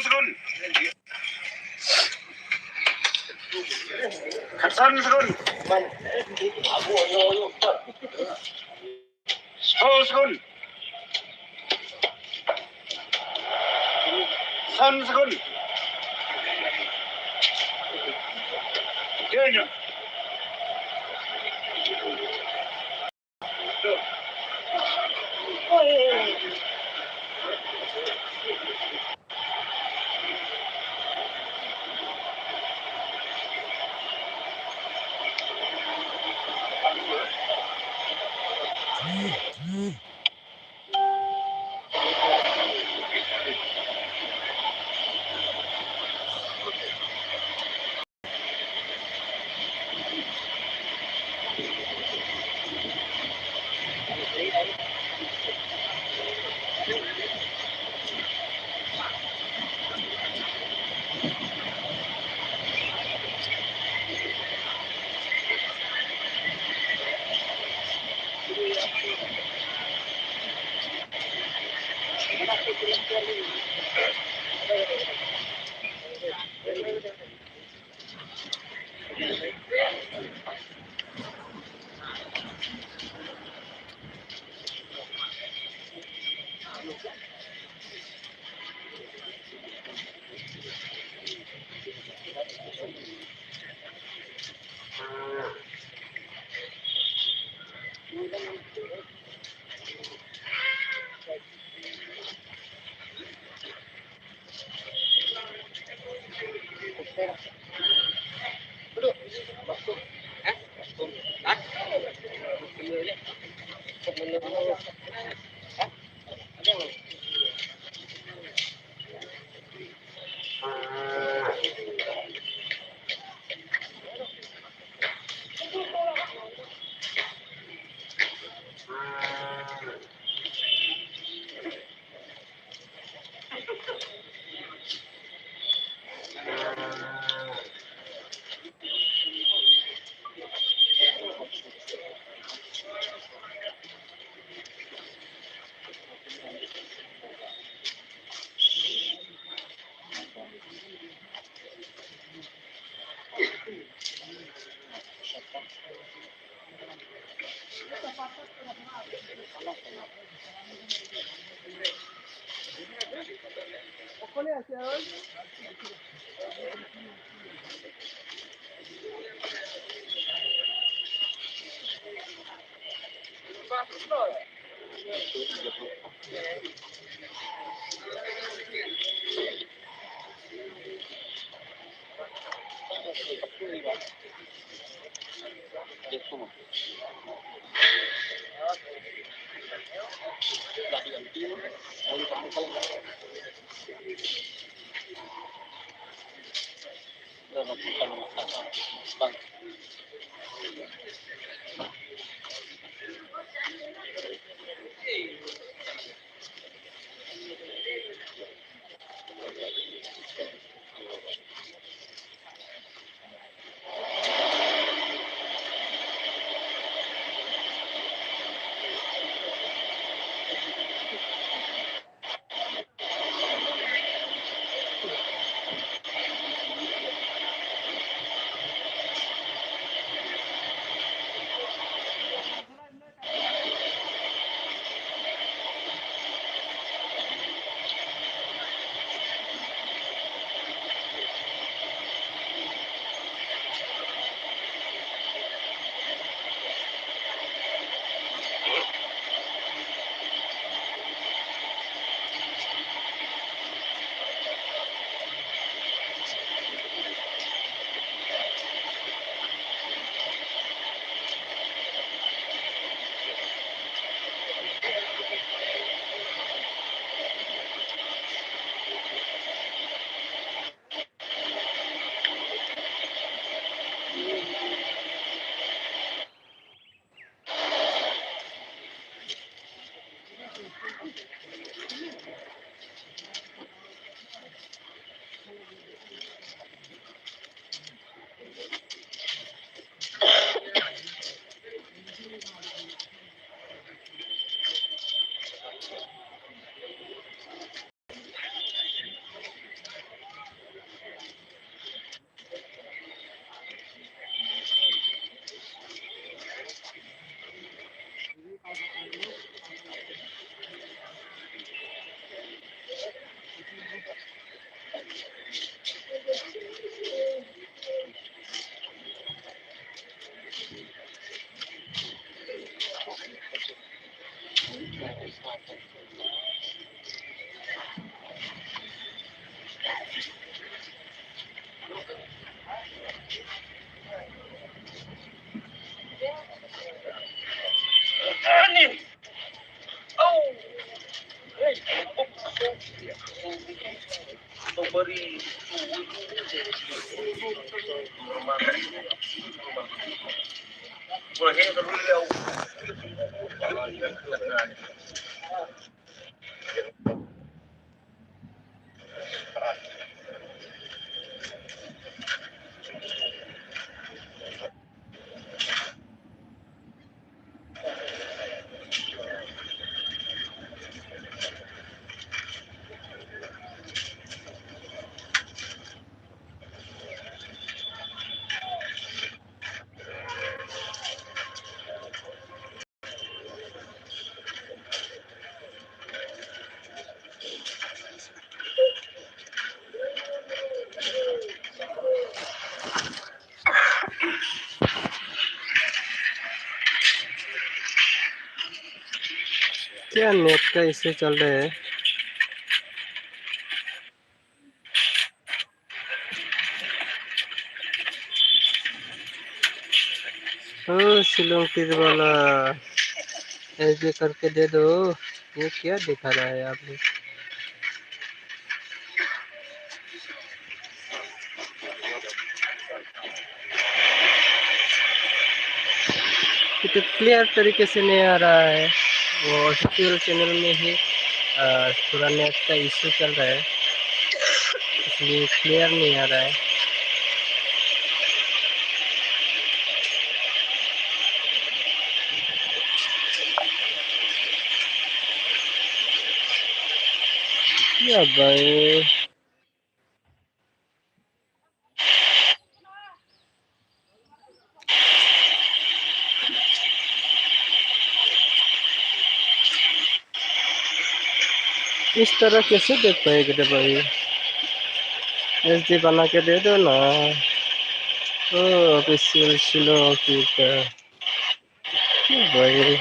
sekund. Khatan sekund. 10 sekund. 5 sekund. Genya. क्या net का issue चल रहा है। ओ शिलोंग तीर वाला ऐसे करके दे दो। ये क्या दिखा रहा है आपने? ये तो क्लियर तरीके से नहीं आ रहा है। वो ऑफिशियल चैनल में ही थोड़ा नेट का इश्यू चल रहा है, इसलिए क्लियर नहीं आ रहा है। क्या भाई, इस तरह कैसे देख पाएंगे भाई? एचडी बना के दे दो ना। ओ ऑफिशियल शिलोंग तीर का क्या भाई?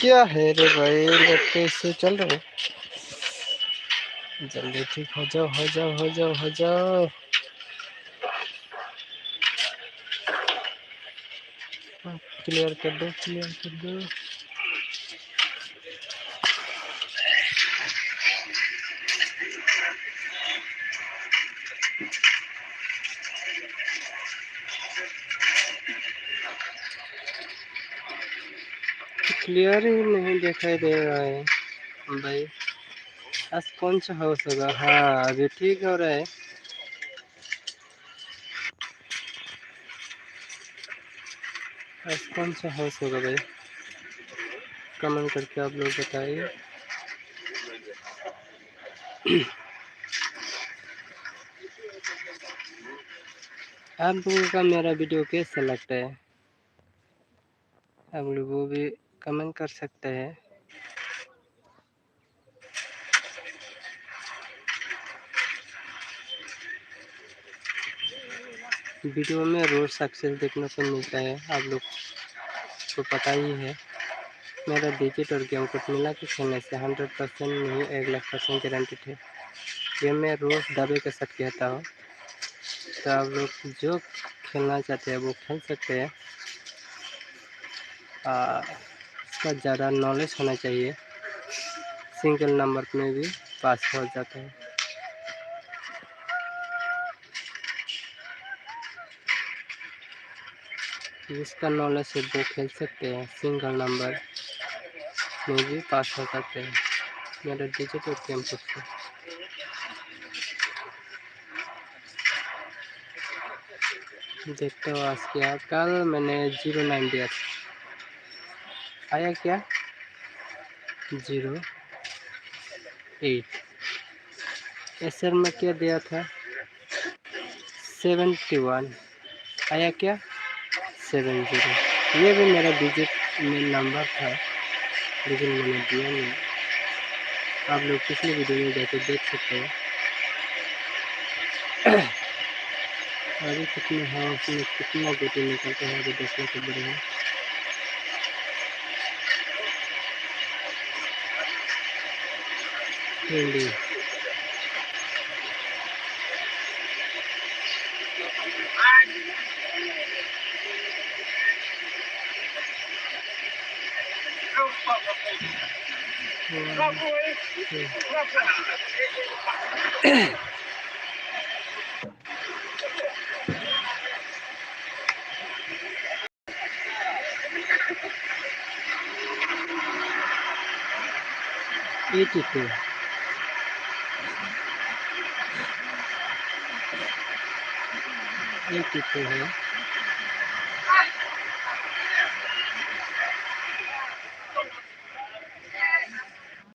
क्या है रे भाई, नेट कैसे चल रहा है? जल्दी ठीक हो जाओ, हो जाओ, हो जाओ, हो जाओ। क्लियर कर दो, क्लियर कर दो। क्लियर ही नहीं दिखाई दे रहा है भाई। आज कौन सा हाउस होगा? हाँ अभी ठीक हो रहा है। आज कौन सा हाउस होगा भाई? कमेंट करके आप लोग बताइए। आप लोगों का मेरा वीडियो कैसा लगता है? आप लोग वो भी कमेंट कर सकते हैं। वीडियो में रोज सक्सेस देखने को मिलता है, आप लोग को पता ही है। मेरा डिजिट और गेम कोड मिला के खेलने से 100% नहीं 1,00,000% गारंटेड है। ये मैं रोज़ दावे के साथ कहता हूँ। तो आप लोग जो खेलना चाहते हैं वो खेल सकते हैं। इसका ज़्यादा नॉलेज होना चाहिए, सिंगल नंबर में भी पास हो जाता है। जिसका नॉलेज है वो खेल सकते हैं, सिंगल नंबर में भी पास हो सकते हैं। मेरा डिजिट और गेम कोड से देखते हो। आज क्या, कल मैंने 09 दिया था, आया क्या 08। एसर में क्या दिया था 71, आया क्या 70। ये भी मेरा डिजिट में नंबर था, लेकिन मैंने दिया नहीं। आप लोग पिछले वीडियो में जाके देख सकते हैं। अभी कितने हैं उसमें, कितना गोटी निकलते हैं अभी देखने को बड़े। हिंदी। ET2 ET2 है।